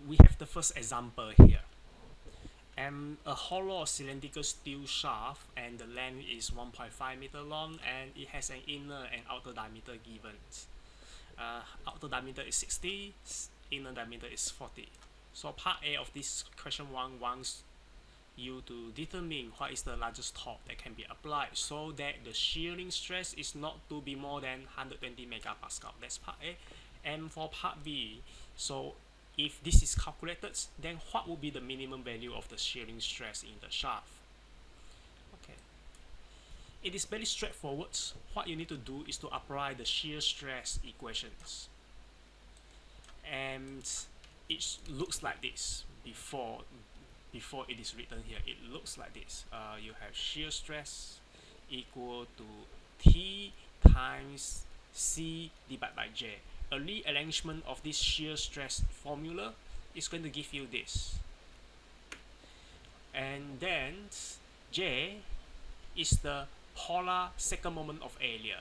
we have the first example here. A hollow or cylindrical steel shaft, and the length is 1.5 meter long, and it has an inner and outer diameter given. Outer diameter is 60, inner diameter is 40. So part A of this question 1 wants you to determine what is the largest torque that can be applied so that the shearing stress is not to be more than 120 megapascal. That's part A. And for part B, so if this is calculated, then what would be the minimum value of the shearing stress in the shaft? Okay, it is very straightforward. What you need to do is to apply the shear stress equations, and it looks like this before it is written here. It looks like this. You have shear stress equal to T times C divided by J. A rearrangement of this shear stress formula is going to give you this. And then J is the polar second moment of area.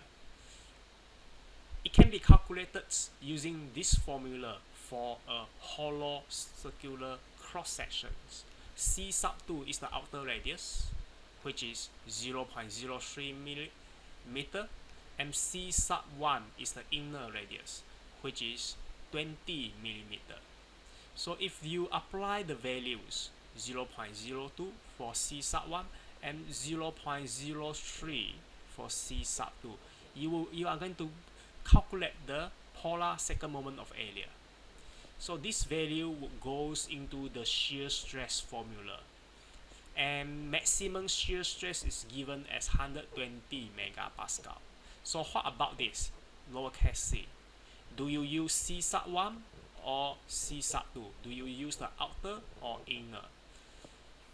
It can be calculated using this formula for a hollow circular cross sections. C sub 2 is the outer radius, which is 0.03 millimeter, and C sub 1 is the inner radius, which is 20 millimeter. So if you apply the values 0.02 for C sub 1 and 0.03 for C sub 2, you are going to calculate the polar second moment of area. So this value goes into the shear stress formula, and maximum shear stress is given as 120 megapascal. So what about this lowercase c? Do you use C sub 1 or C sub 2? Do you use the outer or inner?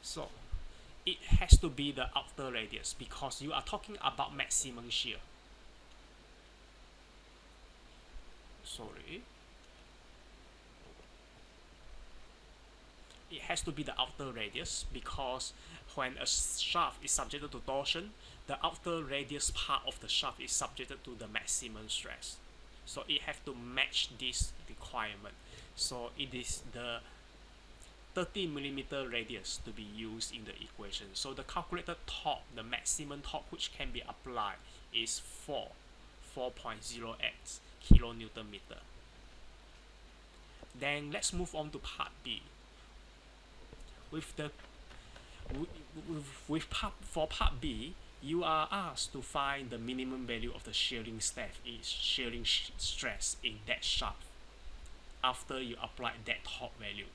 So it has to be the outer radius because you are talking about maximum shear. Sorry. It has to be the outer radius because when a shaft is subjected to torsion, the outer radius part of the shaft is subjected to the maximum stress. So it has to match this requirement. So it is the 30 millimeter radius to be used in the equation. So the calculated torque, the maximum torque which can be applied is 4.08 kilonewton meter. Then let's move on to part B. For part B, you are asked to find the minimum value of the shearing stress in that shaft after you apply that torque value.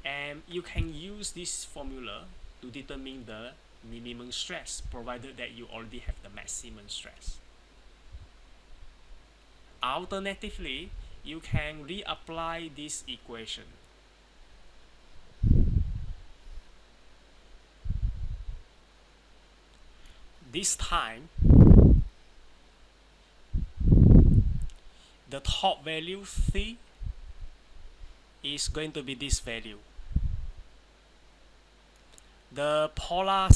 And you can use this formula to determine the minimum stress provided that you already have the maximum stress. Alternatively, you can reapply this equation. This time, the top value C is going to be this value. The polar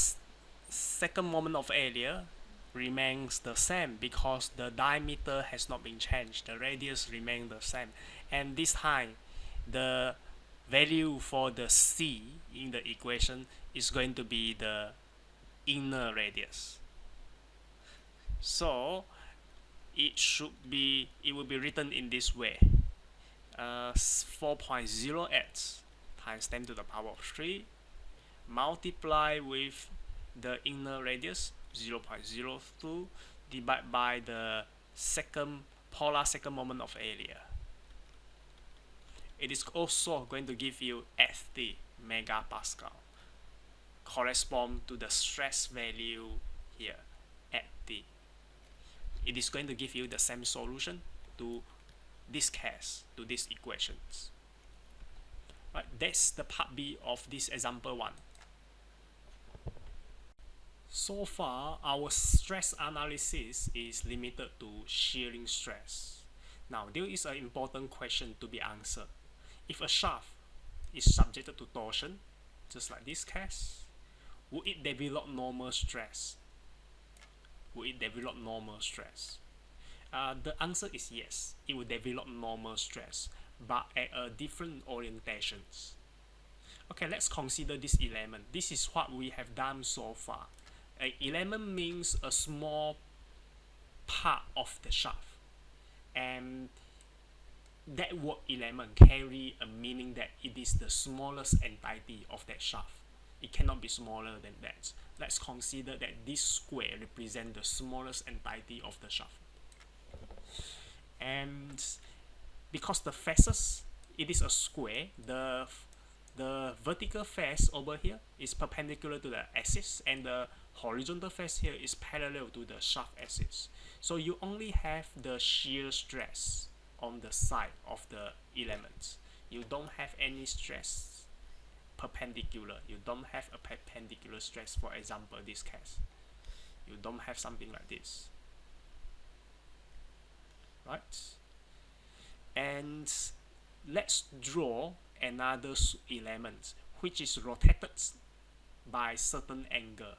second moment of area remains the same because the diameter has not been changed. The radius remains the same. And this time, the value for the C in the equation is going to be the inner radius. So it will be written in this way. 4.08 times 10 to the power of 3 multiply with the inner radius 0.02 divided by the polar second moment of area. It is also going to give you 80 megapascal, correspond to the stress value here at T. It is going to give you the same solution to this case, to these equations. Right, that's the part B of this example 1. So far, our stress analysis is limited to shearing stress. Now, there is an important question to be answered. If a shaft is subjected to torsion, just like this case, would it develop normal stress? Will it develop normal stress? The answer is yes, it will develop normal stress. but at a different orientations. Okay, let's consider this element. This is what we have done so far. An element means a small part of the shaft, and that word element carry a meaning that it is the smallest entity of that shaft. It cannot be smaller than that. Let's consider that this square represents the smallest entity of the shaft. And because the faces, it is a square, the vertical face over here is perpendicular to the axis, and the horizontal face here is parallel to the shaft axis. So you only have the shear stress on the side of the elements. You don't have any stress perpendicular. You don't have a perpendicular stress, for example, this case. You don't have something like this. Right? And let's draw another element which is rotated by certain angle,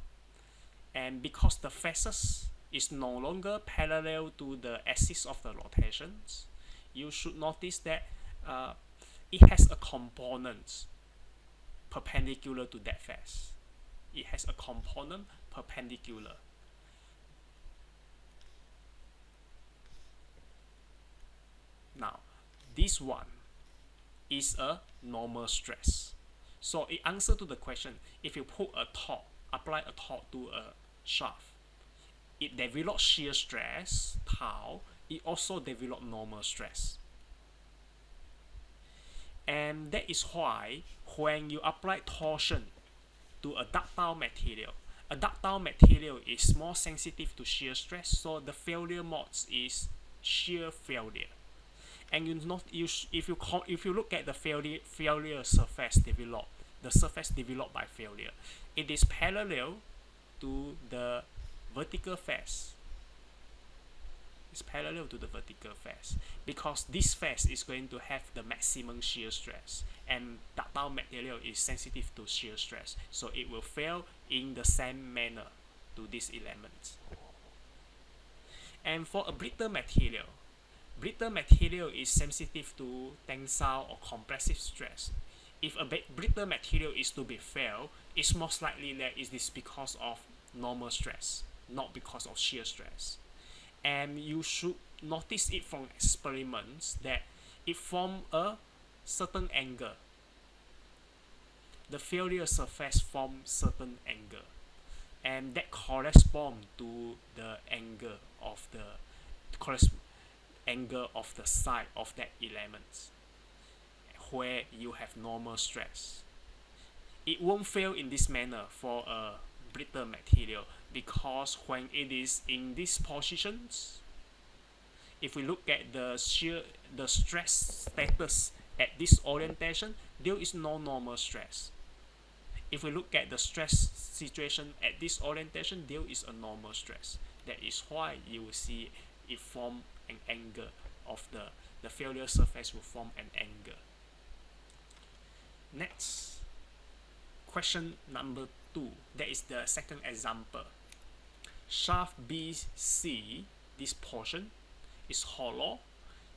and because the faces is no longer parallel to the axis of the rotations, you should notice that it has a component perpendicular to that face. It has a component perpendicular. Now, this one is a normal stress. So in answer to the question, if you put a torque, apply a torque to a shaft, it develops shear stress, tau, it also develops normal stress. And that is why when you apply torsion to a ductile material is more sensitive to shear stress, so the failure modes is shear failure. And if you look at the failure surface developed, the surface developed by failure, it is parallel to the vertical face. It's parallel to the vertical face because this face is going to have the maximum shear stress, and ductile material is sensitive to shear stress, so it will fail in the same manner to this element. And for a brittle material is sensitive to tensile or compressive stress. If a brittle material is to be failed, it's most likely that it is because of normal stress, not because of shear stress. And you should notice it from experiments that it forms a certain angle. The failure surface forms certain angle, and that corresponds to the angle of the side of that element where you have normal stress. It won't fail in this manner for a brittle material because when it is in these positions, if we look at the stress status at this orientation, there is no normal stress. If we look at the stress situation at this orientation, there is a normal stress. That is why you will see it form an angle of the failure surface will form an angle. Next, question number 2. That is the second example. Shaft BC, this portion is hollow.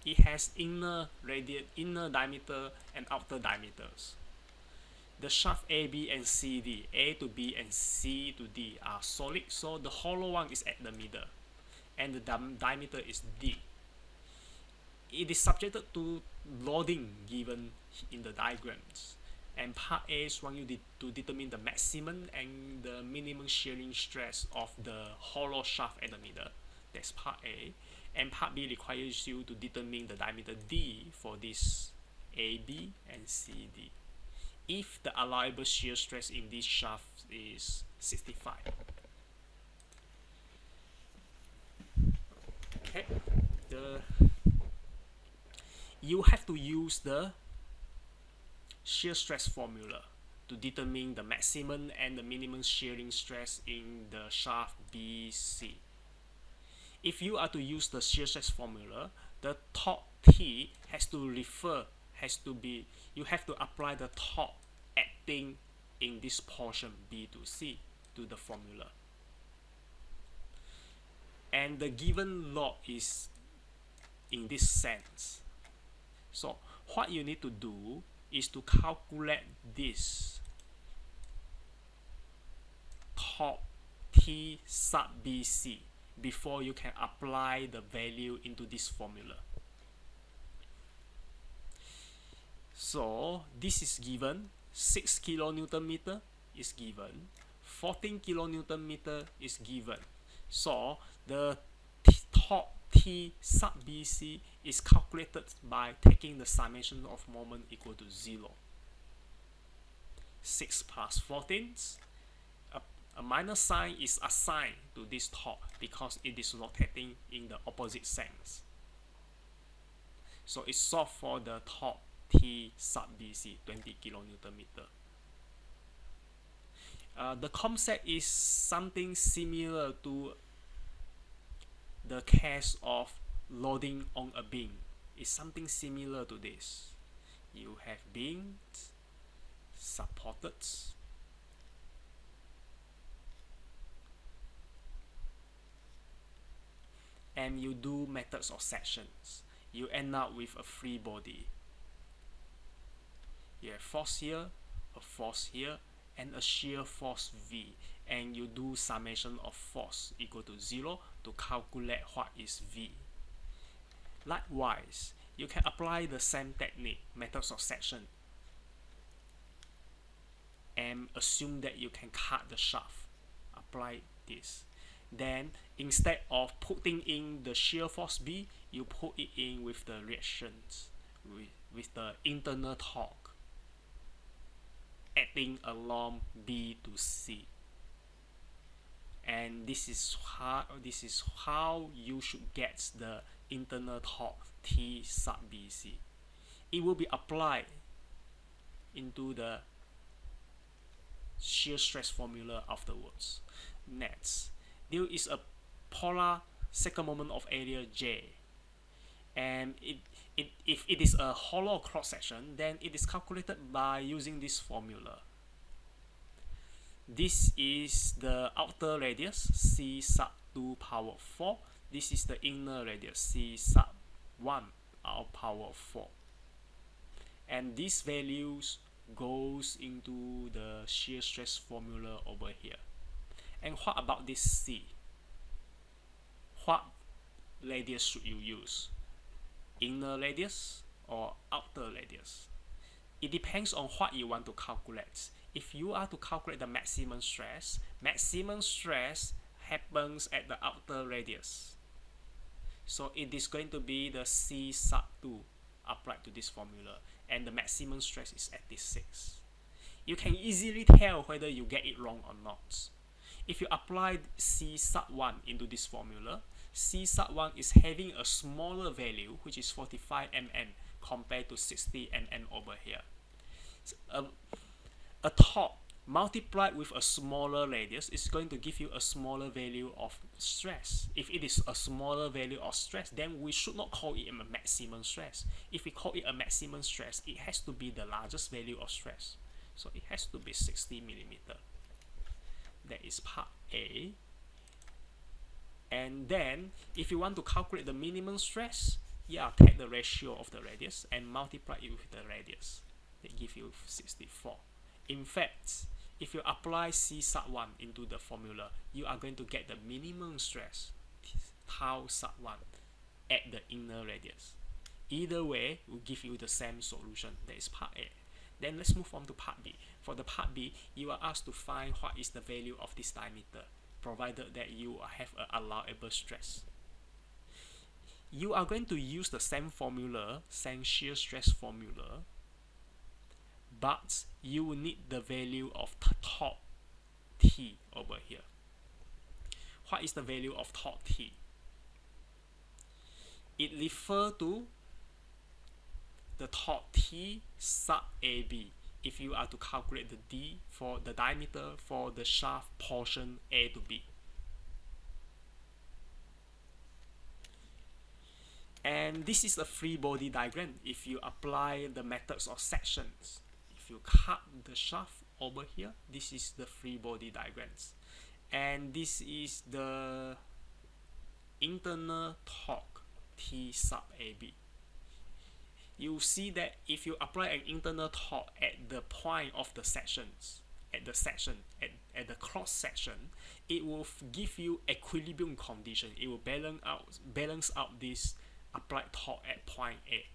It has inner diameter and outer diameters. The shaft AB and CD, A to B and C to D are solid, so the hollow one is at the middle, and the diameter is D. It is subjected to loading given in the diagrams, and part A is want you to determine the maximum and the minimum shearing stress of the hollow shaft at the middle. That's part A. And part B requires you to determine the diameter D for this AB and CD if the allowable shear stress in this shaft is 65. Okay, you have to use the shear stress formula to determine the maximum and the minimum shearing stress in the shaft BC. If you are to use the shear stress formula, the torque T you have to apply the torque acting in this portion B to C to the formula. And the given load is in this sense. So what you need to do is to calculate this top T sub BC before you can apply the value into this formula. So this is given, 6 kilonewton meter is given, 14 kilonewton meter is given. So the top T sub BC is calculated by taking the summation of moment equal to 0. 6 plus 14, a minus sign is assigned to this top because it is rotating in the opposite sense. So it's solved for the top T sub BC, 20 kilonewton meter. The concept is something similar to the case of loading on a beam. It's something similar to this. You have beams supported, and you do methods of sections. You end up with a free body. You have force here, a force here, and a shear force V, and you do summation of force equal to 0 to calculate what is V. Likewise, you can apply the same technique, methods of section, and assume that you can cut the shaft. Apply this. Then instead of putting in the shear force B, you put it in with the reactions, with the internal torque acting along B to C. And this is how you should get the internal torque T sub BC. It will be applied into the shear stress formula afterwards. Next, there is a polar second moment of area J, and if it is a hollow cross section, then it is calculated by using this formula. This is the outer radius, C sub 2 power 4. This is the inner radius, C sub 1 power 4. And these values goes into the shear stress formula over here. And what about this C? What radius should you use? Inner radius or outer radius? It depends on what you want to calculate. If you are to calculate the maximum stress happens at the outer radius. So it is going to be the C sub 2 applied to this formula, and the maximum stress is at this 6. You can easily tell whether you get it wrong or not. If you apply C sub 1 into this formula, C sub 1 is having a smaller value, which is 45 mm compared to 60 mm over here. So, a torque multiplied with a smaller radius is going to give you a smaller value of stress. If it is a smaller value of stress, then we should not call it a maximum stress. If we call it a maximum stress, it has to be the largest value of stress. So it has to be 60 millimeter. That is part A. And then, if you want to calculate the minimum stress, take the ratio of the radius and multiply it with the radius. That gives you 64. In fact, if you apply C sub 1 into the formula, you are going to get the minimum stress, tau sub 1, at the inner radius. Either way will give you the same solution. That is part A. Then let's move on to part B. For the part B, you are asked to find what is the value of this diameter, provided that you have an allowable stress. You are going to use the same formula, same shear stress formula, but you will need the value of torque T over here. What is the value of torque T? It refers to the torque T sub AB if you are to calculate the D for the diameter for the shaft portion A to B. And this is a free body diagram if you apply the methods of sections. If you cut the shaft over here, this is the free body diagrams. And this is the internal torque T sub AB. you see that if you apply an internal torque at the point of the sections, at the cross section, it will give you equilibrium condition. It will balance out this applied torque at point A,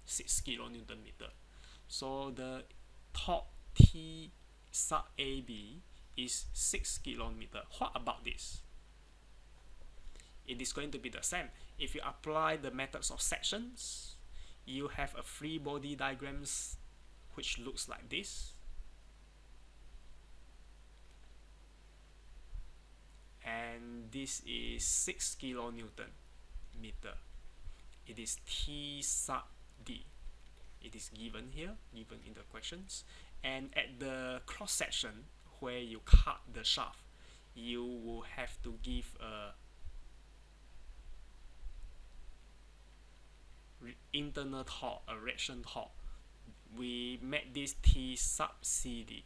6 kilonewton meter. So the torque T sub AB is 6 kilometer. What about this? It is going to be the same. If you apply the methods of sections, you have a free body diagrams which looks like this. And this is 6 kilonewton meter. It is T sub D. It is given here, given in the questions. And at the cross section where you cut the shaft, you will have to give a internal torque, a reaction torque. We make this T sub CD,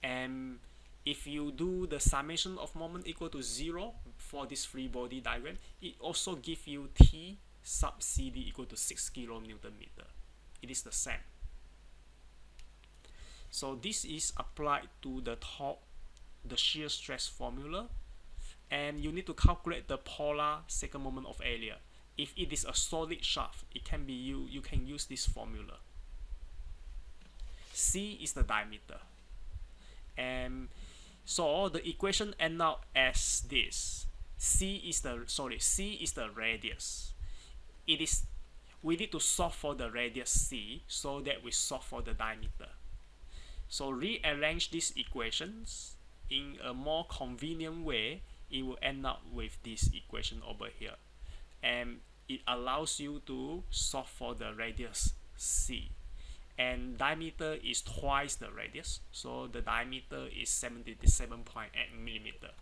and if you do the summation of moment equal to 0 for this free body diagram, it also gives you T sub CD equal to 6 kilonewton meter. It is the same. So this is applied to the torque, the shear stress formula, and you need to calculate the polar second moment of area. If it is a solid shaft, it can be you can use this formula. C is the diameter, and so the equation end out as this. C is the radius. We need to solve for the radius C so that we solve for the diameter. So rearrange these equations in a more convenient way. It will end up with this equation over here, and it allows you to solve for the radius C, and diameter is twice the radius, so the diameter is 77.8 millimeter.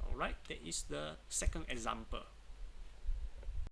Alright, that is the second example.